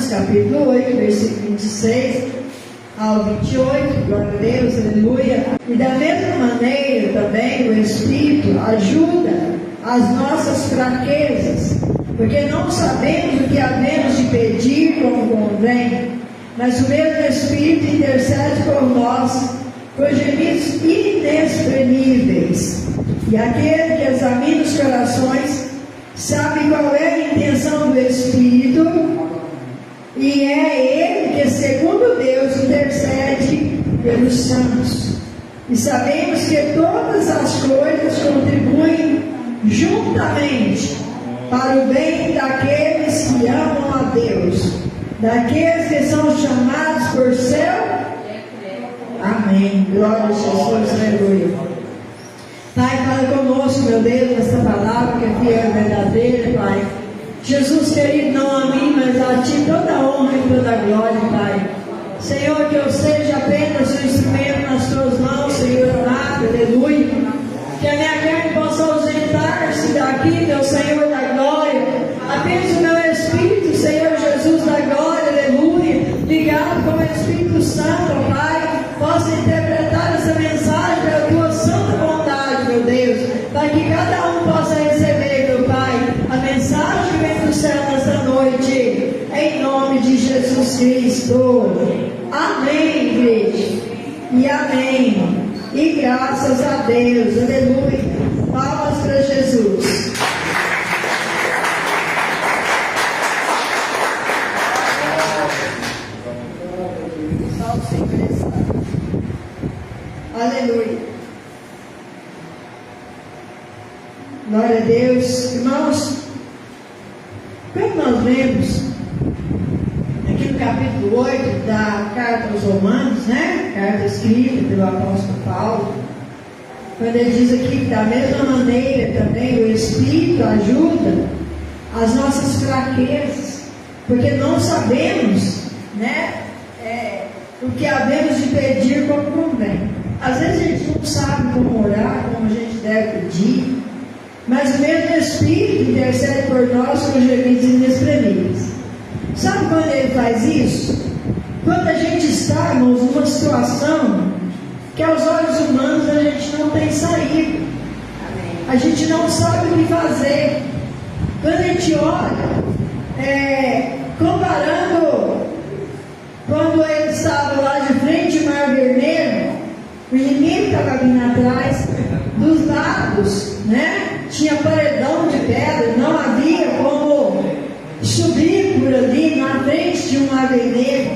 Romanos, capítulo 8, versículo 26 ao 28, glória a Deus, aleluia. E da mesma maneira também o Espírito ajuda as nossas fraquezas, porque não sabemos o que havemos de pedir como convém, mas o mesmo Espírito intercede por nós, por gemidos inexprimíveis. E aquele que examina os corações sabe qual é a intenção do Espírito, e é Ele que, segundo Deus, intercede pelos santos. E sabemos que todas as coisas contribuem juntamente para o bem daqueles que amam a Deus, daqueles que são chamados por seu. Amém. Glória a Jesus, aleluia. Pai, fala conosco, meu Deus, nesta palavra que é fiel e verdadeira, Pai. Jesus querido, não a mim, mas a Ti toda a honra e toda a glória, Pai. Senhor, que eu seja apenas um instrumento nas Tuas mãos, Senhor amado, aleluia. Que a minha carne possa ausentar-se daqui, meu Senhor da glória. Apenas o meu Espírito, Senhor Jesus da glória, aleluia, ligado com o Espírito Santo, Pai, possa interpretar essa mensagem pela Tua santa vontade, meu Deus, para que cada um possa receber, meu Pai, a mensagem que vem do céu nesta noite, em nome de Jesus Cristo. Amém, igreja, e amém, e graças a Deus, aleluia. Palmas para Jesus. Aleluia. Glória a Deus. Irmãos, quando nós lemos aqui no capítulo 8 da carta aos Romanos, né? Carta escrita pelo apóstolo Paulo, quando ele diz aqui que da mesma maneira também o Espírito ajuda as nossas fraquezas, porque não sabemos, né? O que havemos de pedir como convém. Às vezes a gente não sabe como orar, como a gente deve pedir, mas o mesmo Espírito intercede por nós com gemidos inexprimíveis. Sabe quando Ele faz isso? Quando a gente está, irmãos, numa situação que aos olhos humanos a gente não tem saída, a gente não sabe o que fazer. Quando a gente olha, comparando quando ele estava lá de frente ao Mar Vermelho, o inimigo estava vindo atrás, dos lados, né? Tinha paredão de pedra, não havia como subir por ali na frente de um Mar Vermelho.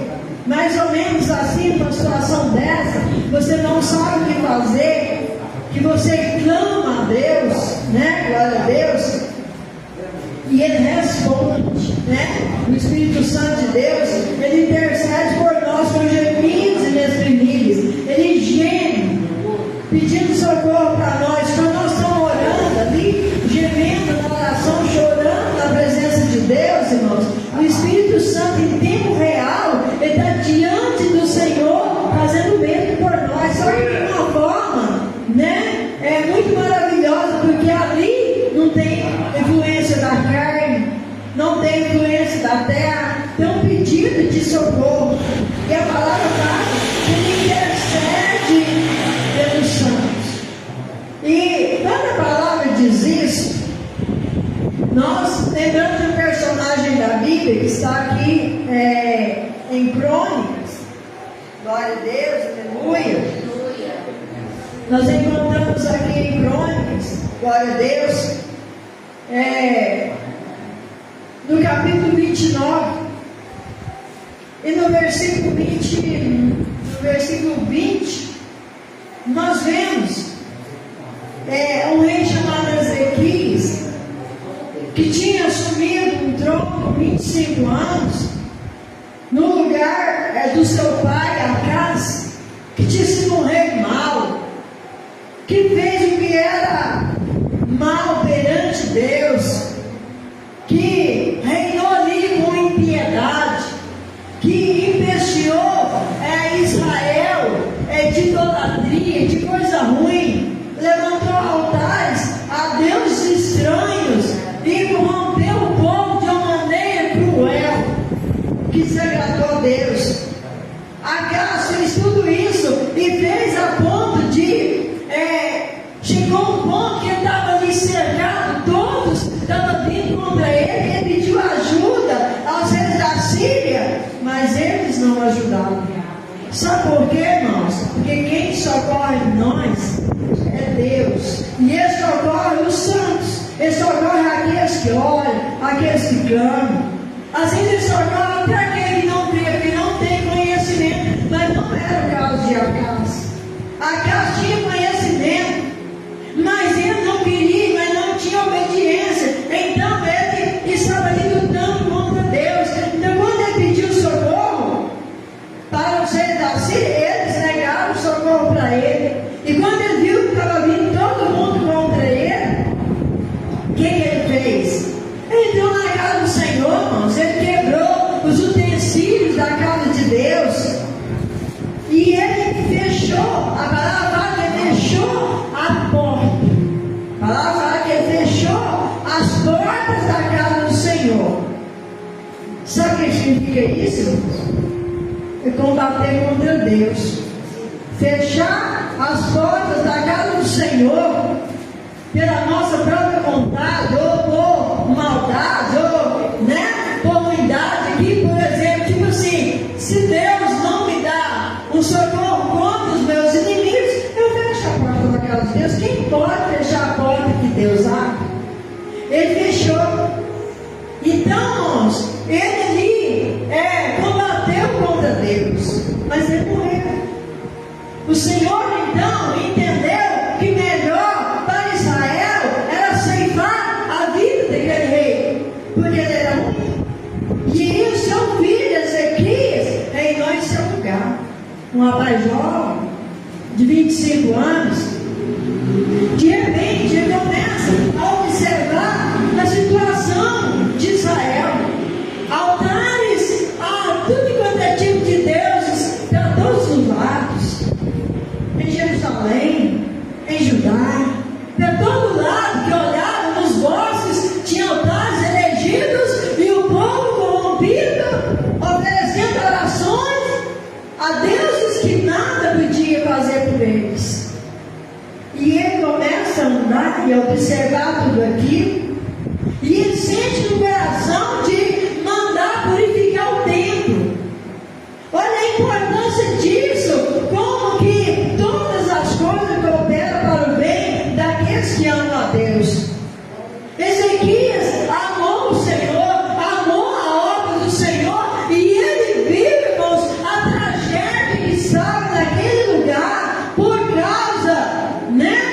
Mais ou menos assim, numa situação dessa, você não sabe o que fazer, que você clama a Deus, né? Glória a Deus. E Ele responde, né? O Espírito Santo de Deus, Ele intercede por nós com gemidos inexprimíveis. Ele geme, pedindo socorro para nós. Quando nós estamos orando ali, gemendo na oração, chorando na presença de Deus, irmãos, o Espírito Santo em tempo real, Ele está diante do Senhor, fazendo o mesmo por nós. Só que de uma forma, né? É muito maravilhosa, porque ali não tem influência da carne, não tem influência da terra, tem um pedido de socorro, e a palavra fala que Ele intercede pelos santos. E quando a palavra diz isso, nós lembramos de um personagem da Bíblia que está aqui em Crônicas. Glória a Deus, aleluia. Nós encontramos aqui em Crônicas, glória a Deus, no capítulo 29, e no versículo 20, nós vemos um rei chamado Ezequias, que tinha assumido um trono por 25 anos, no lugar do seu pai, Acaz, que tinha sido um rei mau, que fez o que era mal perante Deus, que reinou ali com impiedade, que empesteou Israel de idolatria, de coisa ruim, levantou altares a deuses estranhos e corrompeu o povo de uma maneira cruel. que desagradou a Deus. Acas fez tudo isso e fez a ponto de chegou um ponto que ele estava ali cercado, todos estavam vindo contra ele. Ele pediu ajuda aos reis da Síria, mas eles não ajudaram. Sabe por quê, irmãos? Porque quem socorre nós é Deus, e Ele socorre os santos, Ele socorre aqueles que olham, aqueles que clamam. Às vezes Ele socorre até aquele que não crê, que não tem conhecimento, mas não era o caso de Acas. Acas tinha conhecimento, mas ele não queria, mas não tinha obediência. Então ele estava ali lutando contra Deus. Então quando ele pediu socorro para os reis da Síria, eles negaram socorro para ele. E quando ele viu que estava vindo todo mundo contra ele, o que ele fez? Ele entrou na casa do Senhor, irmãos. Ele quebrou os utensílios da casa de Deus. E ele fechou, a palavra fala que ele fechou a porta. A palavra fala que ele fechou as portas da casa do Senhor. Sabe o que significa isso, irmãos? É combater contra Deus. Fechar as portas da casa do Senhor pela nossa própria vontade, ou por maldade, ou por ruindade. Aqui, por exemplo, tipo assim, se Deus não me dá um socorro contra os meus inimigos, eu fecho a porta da casa de Deus. Quem pode fechar a porta que Deus abre? Ele fechou. Então, irmãos, ele ali combateu contra Deus, mas ele morreu. O Senhor então entendeu que melhor para Israel era ceifar a vida daquele rei, porque ele era ruim. E o seu filho Ezequias reinou em seu lugar. Um rapaz jovem, de 25 anos, de repente ele começa a observar a situação de Israel. Altares a tudo quanto é tipo de deuses para todos os lados. Em Jerusalém, em Judá, para todo lado que olhava nos bosques, tinha altares erigidos e o povo corrompido, oferecendo orações a deuses que nada podia fazer por eles. E ele começa a andar e a observar tudo aquilo, e ele sente no coração de mandar purificar o templo. Olha a importância disso, como que todas as coisas cooperam para o bem daqueles que amam a Deus. Ezequias amou o Senhor, amou a obra do Senhor, e ele viu, irmãos, a tragédia que estava naquele lugar por causa,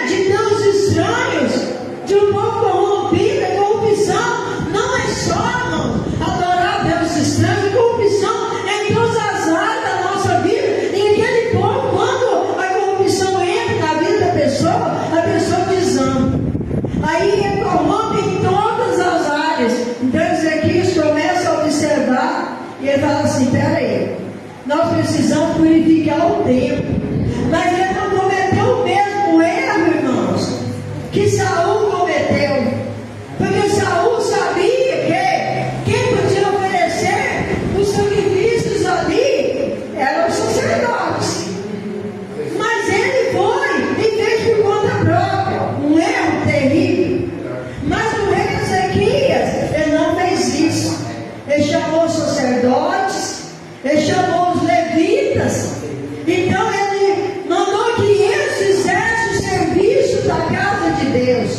de deuses estranhos, de um povo corrompido. A corrupção não é só, irmãos, adorar deuses estranhos. A corrupção é em todas as áreas da nossa vida. E aquele povo, quando a corrupção entra na vida da pessoa, a pessoa desama. Aí ele corrompe em todas as áreas. Então Ezequias começa a observar e ele fala assim: peraí, nós precisamos purificar o templo. Mas ele não cometeu o mesmo erro, irmãos, que Saul cometeu. Porque Saul sabia que quem podia oferecer os sacrifícios ali eram os sacerdotes. Mas ele foi e fez por conta própria, um erro terrível. Mas o rei Ezequias, ele não fez isso. Ele chamou os sacerdotes, ele chamou os levitas. Então ele mandou que eles fizessem o serviço da casa de Deus,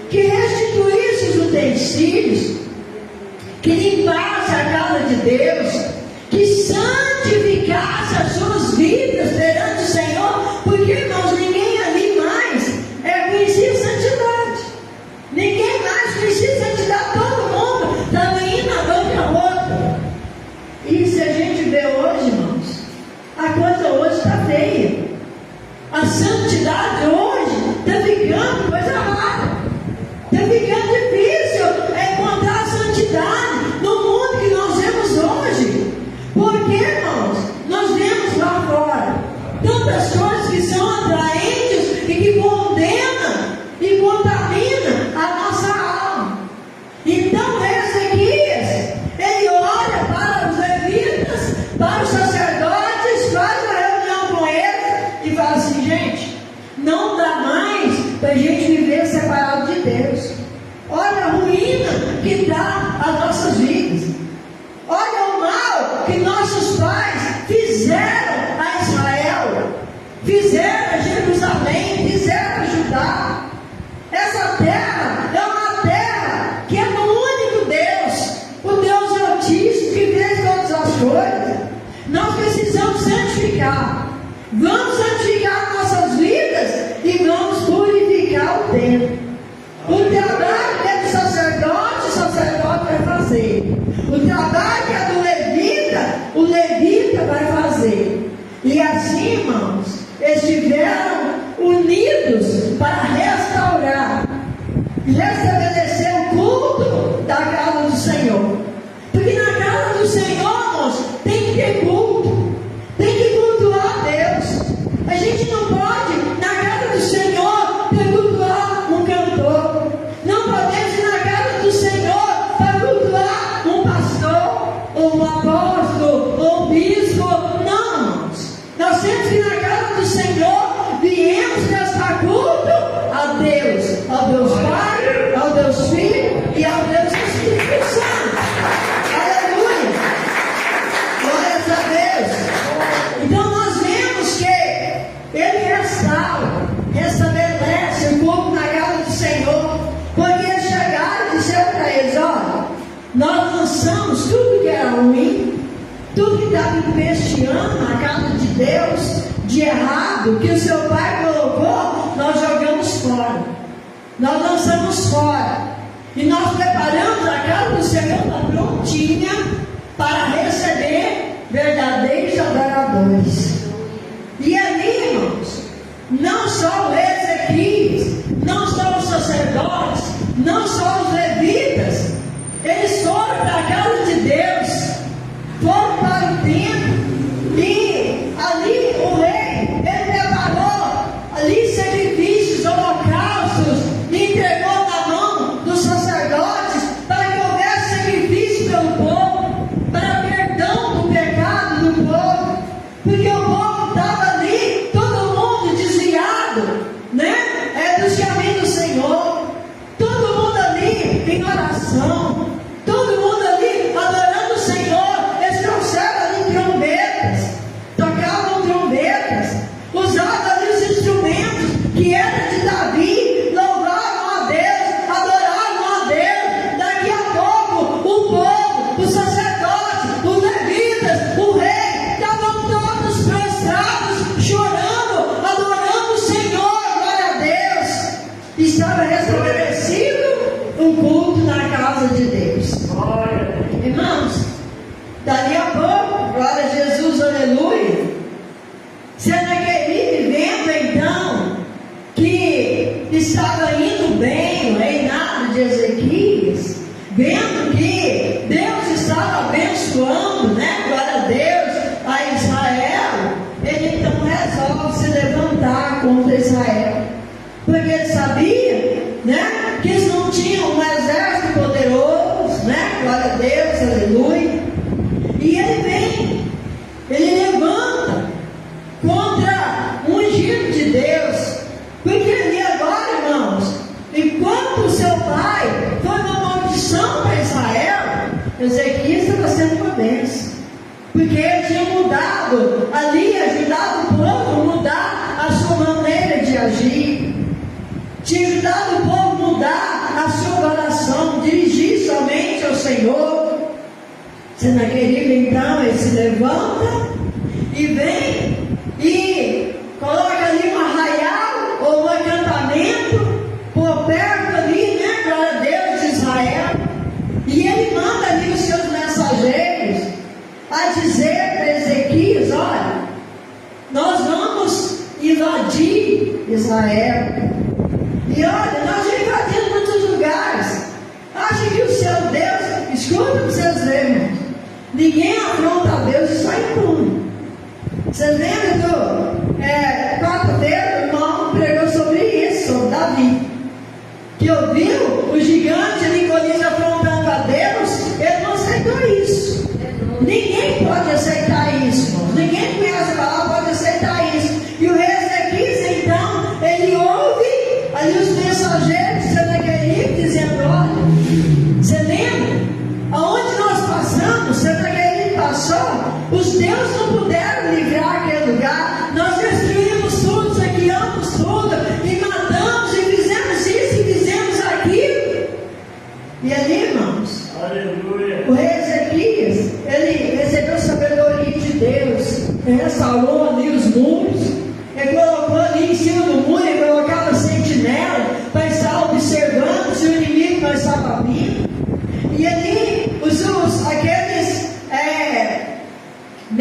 que restituísse os utensílios, que limpasse a casa de Deus, que santificasse as suas vidas perante o Senhor. Porque, irmãos, ninguém ali mais conhecia santidade. Ninguém mais conhecia santidade. Todo mundo estava indo na boca outra. E se a gente vê hoje, irmãos, a coisa hoje está feia. A santidade hoje está ficando coisa rara. Está ficando difícil encontrar fizeram a Israel, fizeram a Jerusalém, fizeram a Judá. Essa terra é uma terra que é do único Deus, o Deus Altíssimo, que fez todas as coisas. Nós precisamos santificar. Vamos santificar nossas vidas e vamos purificar o templo. O trabalho que é do sacerdote, o sacerdote vai fazer. O trabalho que é do levita, o levita vai fazer. E assim, irmãos, estiveram unidos para restaurar e restabelecer o culto da casa do Senhor. Porque na casa do Senhor, irmãos, tem que ter culto, tem que cultuar a Deus. A gente não pode, na casa do Senhor, ter cultuar um cantor. Não podemos ir na casa do Senhor para cultuar um pastor, ou um apóstolo, ou um bispo. Não, irmãos. Nós temos que ir na casa do Senhor, viemos prestar culto a Deus, ao Deus Pai, ao Deus Filho e ao Deus Espírito Santo. Aleluia! Glórias a Deus! Então nós vemos que Ele restaura, restabelece o culto na casa do Senhor, porque eles chegaram e disseram para eles: olha, nós lançamos tudo que era ruim, tudo que estava empesteando na casa de Deus, de errado, que o seu pai colocou, nós jogamos fora. Nós lançamos fora. E nós preparamos a casa do Senhor prontinha para receber verdadeiros adoradores. E ali, irmãos, não só o Ezequias, não só os sacerdotes, não só os levitas, eles foram para a casa de Deus, foram para o templo, e ali o rei, ele preparou ali sacrifícios, holocaustos, e entregou na mão dos sacerdotes para que houvesse sacrifício pelo povo, para perdão do pecado do povo, porque o povo estava ali, todo mundo desviado, né? Dos caminhos do Senhor, todo mundo ali em oração, todo mundo ali adorando o Senhor. Eles trouxeram ali trombetas, tocavam trombetas, usavam ali os instrumentos que eram de Davi, louvavam a Deus, adoravam a Deus. Daqui a pouco o povo, os sacerdotes, os levitas, o rei, estavam todos prostrados, chorando, adorando o Senhor. Glória a Deus! Estava restabelecido o culto na casa de Deus. Irmãos, dali a pouco, glória a Jesus, aleluia, Senaqueribe, vendo então que estava indo bem o reinado de Ezequias, vendo que Deus estava abençoando, né, glória a Deus, a Israel, ele então resolve se levantar contra Israel, porque ele sabia, né, que eles não tinham um exército poderoso, né, glória a Deus, aleluia. E ele vem, ele levanta contra o ungido de Deus, porque ali agora, irmãos, enquanto o seu pai foi uma maldição para Israel, Ezequias estava sendo uma bênção, porque ele tinha mudado ali, ajudado o povo a mudar a sua maneira de agir, tinha ajudado o povo a mudar a sua oração, dirigir somente ao Senhor. Senaqueribe então, ele se levanta e vem e coloca ali um arraial ou um acampamento por perto ali, né, glória a Deus, de Israel, e ele manda ali os seus mensageiros a dizer para Ezequias: olha, nós vamos invadir Israel, e olha, nós já invadimos muitos lugares. Acha que o seu Deus, escuta para vocês verem, irmãos, ninguém afronta a Deus e sai impune. Vocês lembram do quarta-feira, o irmão pregou sobre isso, sobre Davi, que ouviu o gigante ali Golias afrontando a Deus, ele não aceitou isso. Ninguém pode aceitar isso, irmãos. Ninguém conhece a palavra, pode aceitar isso. E o rei Ezequias, então, ele ouve ali os mensageiros de Senaqueribe dizendo: olha, você lembra? Aonde nós passamos, Senaqueribe passou, os deuses não puderam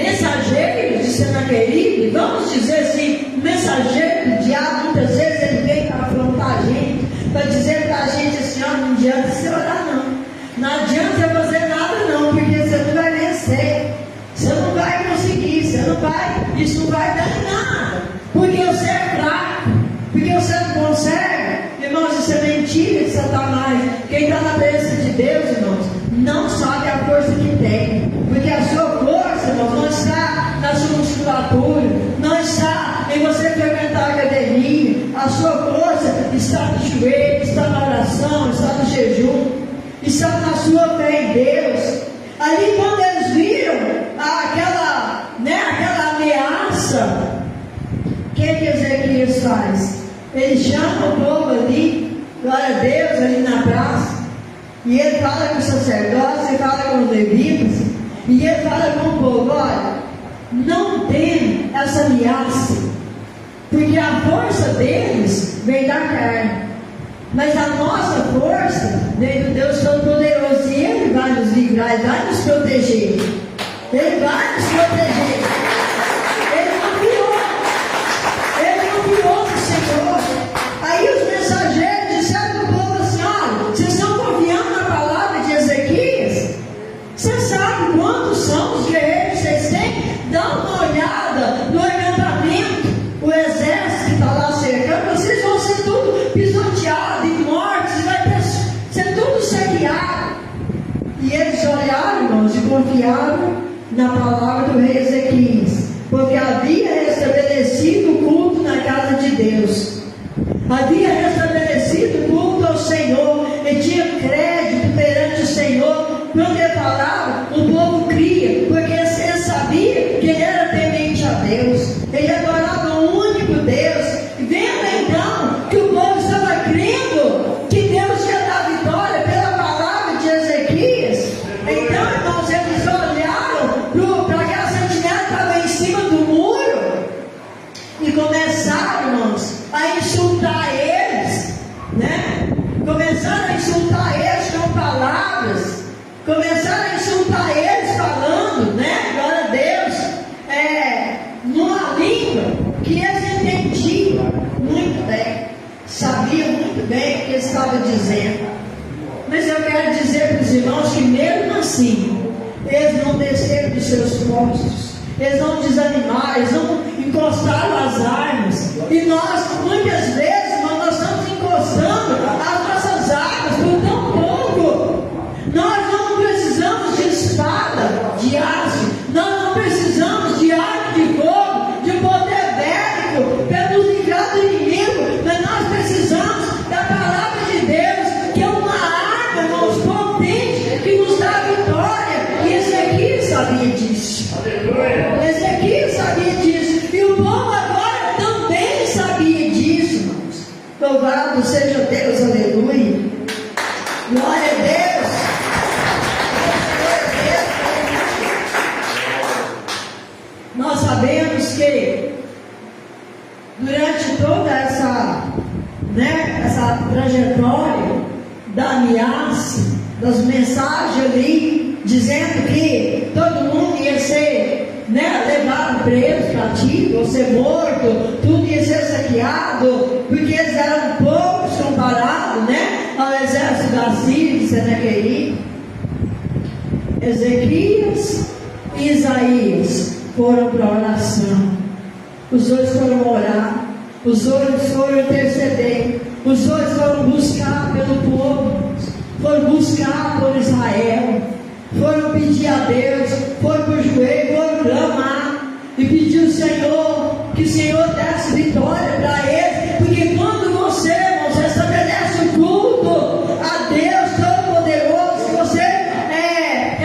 mensageiros de Senaqueribe, vamos dizer assim, o mensageiro do diabo, muitas vezes ele vem para afrontar a gente, para dizer para a gente assim, ó, não adianta você orar não. Não adianta você fazer nada não, porque você não vai vencer. Você não vai conseguir, você não vai, isso não vai dar em nada. Porque você é fraco, porque você não consegue. Irmãos, isso é mentira de Satanás. Quem está na presença de Deus, irmãos, não sabe a força que tem. Porque a sua força, irmãos, não está na sua musculatura, não está em você frequentar a academia. A sua força está no joelho, está na oração, está no jejum, está na sua fé em Deus. Ali quando eles viram aquela ameaça, o que Ezequias faz? Ele chama o povo ali, glória a Deus, ali na praça, e ele fala com os sacerdotes, ele fala com os levitas, e ele fala com o povo: olha, não tem essa ameaça, porque a força deles vem da carne, mas a nossa força vem do Deus Todo-Poderoso, e Ele vai nos livrar, Ele vai nos proteger, Ele vai nos proteger. Ele confiou no Senhor. Aí os mensageiros disseram para o povo assim: olha, vocês estão confiando na palavra de Ezequias? Você sabe quantos são os guerreiros que vocês têm? Dá uma olhada no acampamento, o exército que está lá cercando, vocês vão ser tudo pisoteados e mortos, e vai ser tudo saqueado. E eles olharam, irmãos, e confiaram na palavra do rei Ezequias, porque havia restabelecido o culto na casa de Deus, havia restabelecido o culto ao Senhor, e tinha crédito perante o Senhor. Quando ele falava, o povo cria, porque ele sabia que ele era temente a Deus, ele adorava o único Deus. Vendo então que o povo estava crendo que Deus ia dar vitória pela palavra de Ezequias, então, irmãos, eles olharam para aquela sentinela que estava em cima do muro e começaram, irmãos, a insultar eles, né? Começaram a insultar eles com palavras, começaram a insultar eles falando, né? Glória a Deus, numa língua que eles entendiam muito bem, sabiam muito bem o que eles estavam dizendo. Mas eu quero dizer para os irmãos que mesmo assim, eles não desceram dos seus postos, eles não desanimaram, eles não encostaram as armas. E nós, muitas vezes, irmãos, nós estamos encostando as nossas armas por tão pouco. Nós não precisamos de espada, de aço, nós não precisamos de arma de fogo, de poder bélico para nos livrar do inimigo, mas nós precisamos da palavra de Deus, que é uma arma, irmãos, potente, que nos dá vitória. E Ezequias sabia disso. Ezequias sabia disso, e o povo agora também sabia disso, irmãos. Louvado seja Deus, aleluia. Glória a Deus. Nós sabemos que durante toda essa trajetória da ameaça, das mensagens ali, dizendo que todo mundo ia ser, levado preso, cativo, ou ser morto, tudo ia ser saqueado, porque eles eram poucos comparados, ao exército da Síria, de Senaqueribe. Ezequias e Isaías foram para a oração, os dois foram orar, os dois foram interceder, os dois foram buscar pelo povo, foram buscar por Israel, foram pedir a Deus, foram por joelho, foram clamar e pedir ao Senhor, que o Senhor desse vitória para eles, porque quando você, irmãos, estabelece o culto a Deus Todo-Poderoso, que você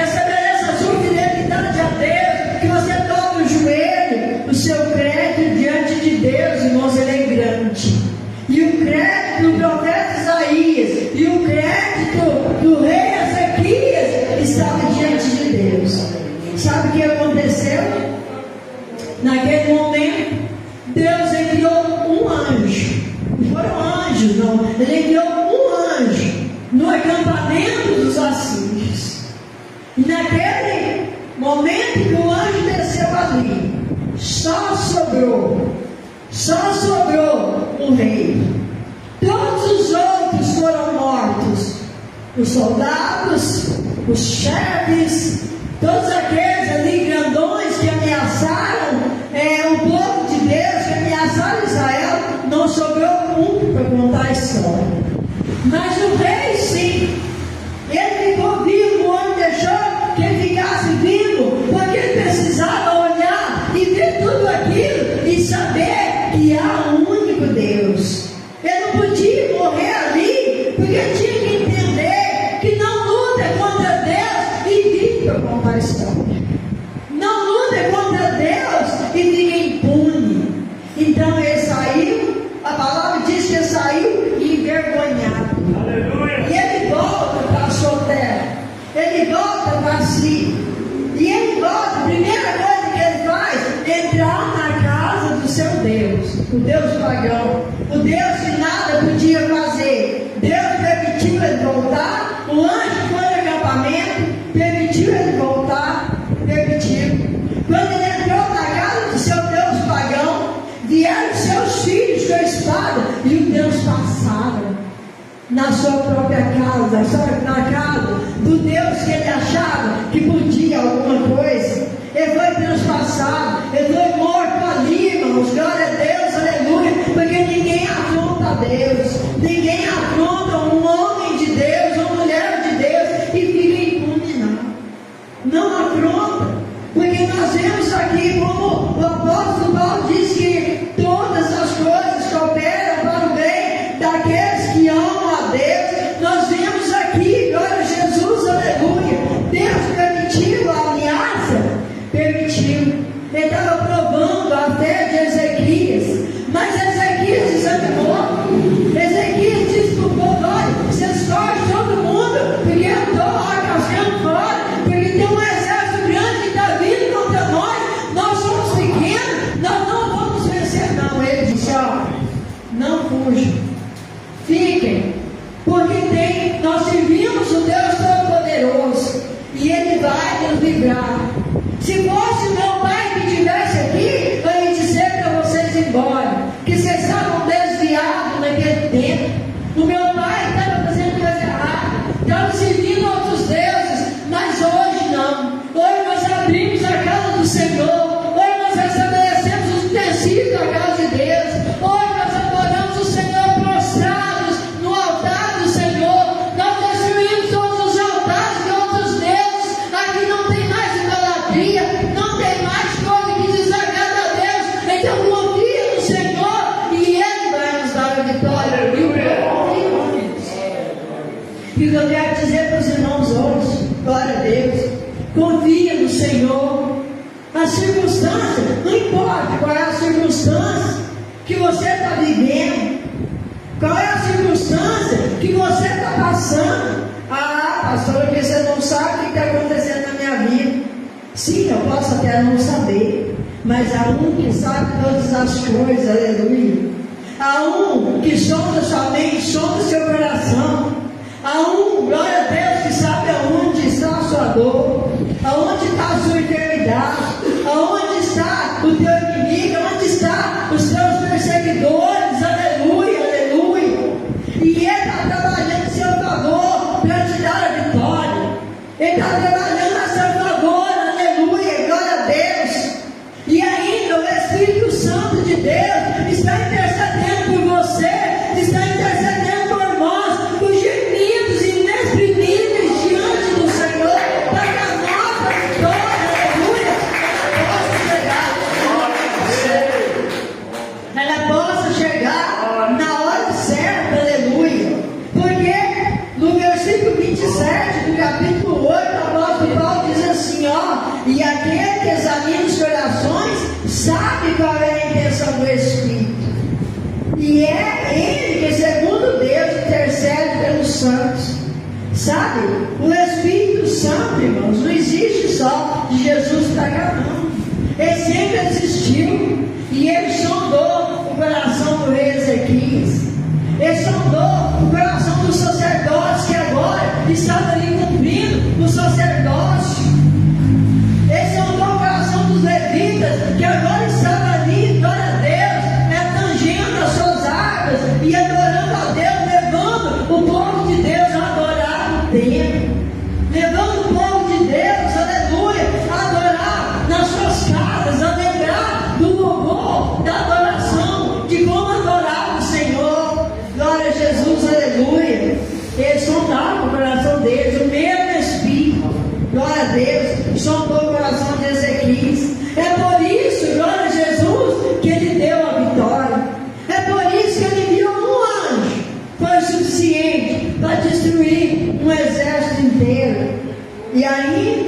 estabelece a sua fidelidade a Deus, que você dobra o joelho, o seu crédito diante de Deus, irmãos, ele é grande. E o crédito do profeta Isaías e o crédito do rei Ezequias estava diante de Deus. Sabe o que aconteceu? Naquele momento, Deus enviou um anjo. Não foram anjos, não. Ele enviou um anjo no acampamento dos assírios. E naquele momento que o anjo desceu ali, só sobrou o rei. Todos os outros foram mortos. Os soldados, os chefes, todos aqueles ali grandões que ameaçaram o povo de Deus, que ameaçaram Israel, não sobrou um para contar a história. Mas o rei sim, ele ficou vivo, o anjo deixou que ele ficasse vivo, porque ele precisava olhar e ver tudo aquilo e saber que há um único Deus. Ele não podia morrer ali, porque tinha que entender que não luta contra Deus e vive para contar a história. Não luta contra Deus e fica impune. Então ele saiu, a palavra diz que ele saiu envergonhado. Aleluia. E ele volta para a sua terra, ele volta para si, e ele volta, a primeira coisa que ele faz é entrar na casa do seu Deus, o Deus pagão, o Deus que nada podia fazer. Deus permitiu ele voltar, o anjo foi no acampamento, permitiu ele voltar, permitiu. Quando ele entrou na casa do seu Deus pagão, vieram seus filhos com a espada, e o Deus passava na sua própria casa, na casa do Deus que ele achava que podia alguma coisa. Ele foi transpassado, ele foi morto ali, irmãos. Glória a Deus, aleluia. Porque ninguém afronta a Deus, ninguém afronta um homem de Deus, uma mulher de Deus e fica impune, não afronta. Porque nós vemos aqui como o apóstolo Paulo diz que todas as coisas cooperam para o bem daqueles que amam a Deus. Nós vemos aqui, glória a Jesus, aleluia. Deus permitiu a ameaça, permitiu. Ele estava provando a fé de Ezequias, mas Ezequias desanimou. Ezequias disse para o povo: olha, vocês correm todo mundo, porque eu estou rasgando fora, porque tem um exército grande que está vindo contra nós. Nós somos pequenos, nós não vamos vencer, não. Ele disse: ó, não fujam, fiquem, porque nós servimos o Deus Todo-Poderoso e Ele vai nos livrar. Se fosse o meu pai que estivesse aqui, eu ia dizer para vocês ir embora, que vocês estavam desviados naquele tempo. O meu pai estava fazendo coisa errada, estava servindo outros deuses, mas hoje não. Hoje nós abrimos a casa do Senhor, hoje nós estabelecemos os utensílios da casa de Deus, hoje nós adoramos o Senhor prostrados no altar do Senhor, nós destruímos todos os altares de outros deuses. Aqui não tem mais idolatria, não tem mais coisa que desagrada a Deus. Então confia no Senhor e Ele vai nos dar a vitória. E o que eu quero dizer para os irmãos hoje, glória a Deus, confia no Senhor. A circunstância, não importa qual é a circunstância que você está vivendo, qual é a circunstância que você está passando. Ah, pastor, porque você não sabe o que está acontecendo na minha vida. Sim, eu posso até não saber, mas há um que sabe todas as coisas, aleluia. Há um que sonda sua mente, sonda seu coração. Há um, glória a Deus, que sabe aonde está a sua dor, aonde está a sua enfermidade, aonde está o teu inimigo, aonde está os teus perseguidores, aleluia, aleluia. E Ele está trabalhando a seu favor para te dar a vitória. Ele está trabalhando a seu favor, aleluia, glória a Deus. E ainda o Espírito Santo de Deus está intercedendo por você, está intercedendo por nós, por gemidos inexprimíveis diante do Senhor, para que a nossa vitória, aleluia, ela possa chegar na hora certa, aleluia. Porque no versículo 27 do capítulo 8, o apóstolo Paulo diz assim, ó: e aquele que examina os corações sabe qual é a intenção do Espírito, e é Ele que, segundo Deus, intercede pelos santos. Sabe, o Espírito Santo, irmãos, não existe só de Jesus para cá, não. Ele sempre existiu, e Ele sondou o coração do rei Ezequias. Ele sondou o coração dos sacerdotes que agora estavam ali cumprindo o sacerdócio. Ele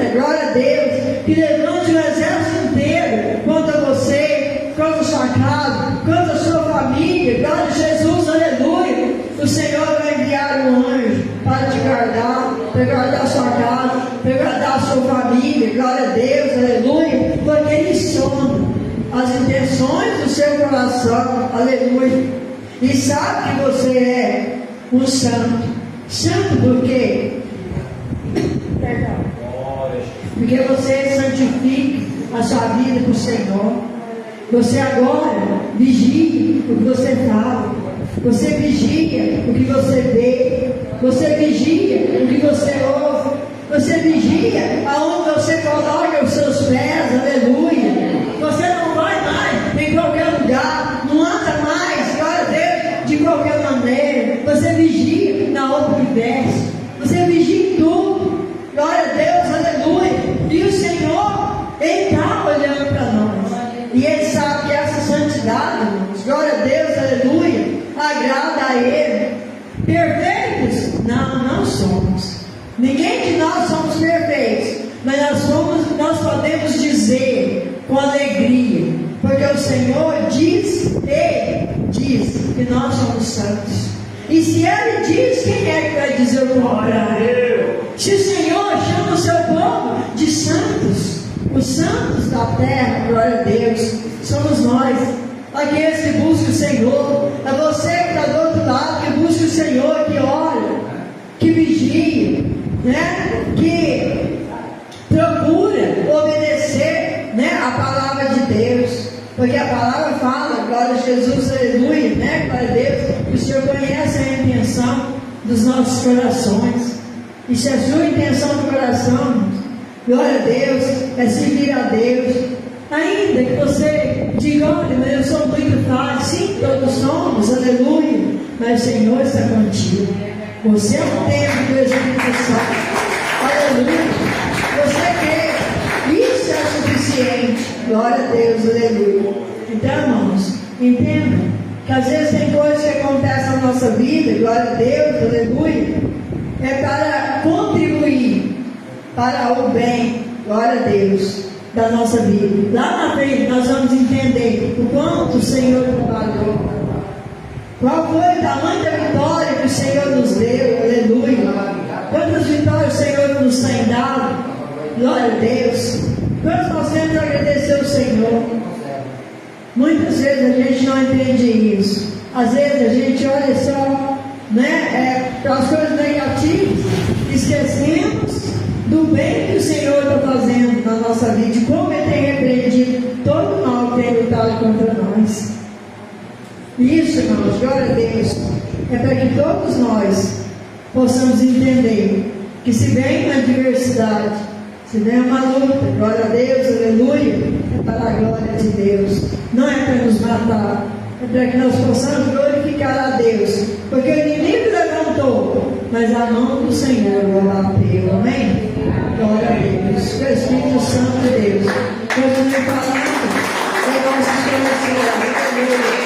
ainda, glória a Deus, que levante o exército inteiro contra você, contra a sua casa, contra a sua família, glória a Jesus, aleluia. O Senhor vai enviar um anjo para te guardar, para guardar a sua casa, para guardar a sua família, glória a Deus, aleluia, porque Ele sonda as intenções do seu coração, aleluia, e sabe que você é um santo. Santo por quê? Perdão. Porque você santifica a sua vida com o Senhor. Você agora vigia o que você fala. Você vigia o que você vê. Você vigia o que você ouve. Você vigia aonde você coloca os seus pés, aleluia. Você não vai mais em qualquer lugar, não anda mais, glória a Deus, de qualquer maneira. Você vigia na outra que veste. Você vigia em tudo, glória a Deus, aleluia. E o Senhor, Ele está olhando para nós. E Ele sabe que essa santidade, irmãos, glória a Deus, aleluia, agrada a Ele. Perfeitos? Não, não somos. Ninguém de nós somos perfeitos, mas nós podemos dizer com alegria, porque o Senhor diz, Ele diz que nós somos santos. E se Ele diz, quem é que vai dizer o contrário? Se o Senhor chama o seu povo de santos, os santos da terra, glória a Deus, somos nós, aqueles que buscam o Senhor. É você que está do outro lado, que busca o Senhor, que ora, que vigia, né? Que procura obedecer, né? A palavra de Deus, porque a palavra fala, glória a Jesus, aleluia, né? Glória a Deus, que o Senhor conhece a intenção dos nossos corações. E se a sua intenção do coração, glória a Deus, é servir a Deus, ainda que você diga, olha, mas eu sou muito fácil, sim, todos somos, aleluia, mas o Senhor está contigo. Você é um templo do Espírito Santo, aleluia. Você quer, isso é suficiente, glória a Deus, aleluia. Então, irmãos, entendam que às vezes tem coisas que acontecem na nossa vida, glória a Deus, aleluia, é para contribuir para o bem, glória a Deus, da nossa vida. Lá na frente nós vamos entender o quanto o Senhor trabalhou, qual foi o tamanho da vitória que o Senhor nos deu, aleluia. Quantas vitórias o Senhor nos tem dado, glória a Deus. Quantos nós temos que agradecer ao Senhor. Muitas vezes a gente não entende isso. Às vezes a gente olha só, né, para as coisas negativas, esquecemos do bem que o Senhor está fazendo na nossa vida, de como Ele tem repreendido todo o mal que tem lutado contra nós. Isso, irmãos, glória a Deus, é para que todos nós possamos entender que se vem uma adversidade, se vem uma luta, glória a Deus, aleluia, é para a glória de Deus, não é para nos matar, é para que nós possamos glorificar a Deus, porque o inimigo levantou, mas a mão do Senhor vai bater, amém? Glória a Deus, que o Espírito Santo de Deus continue falando em nossos corações, aleluia.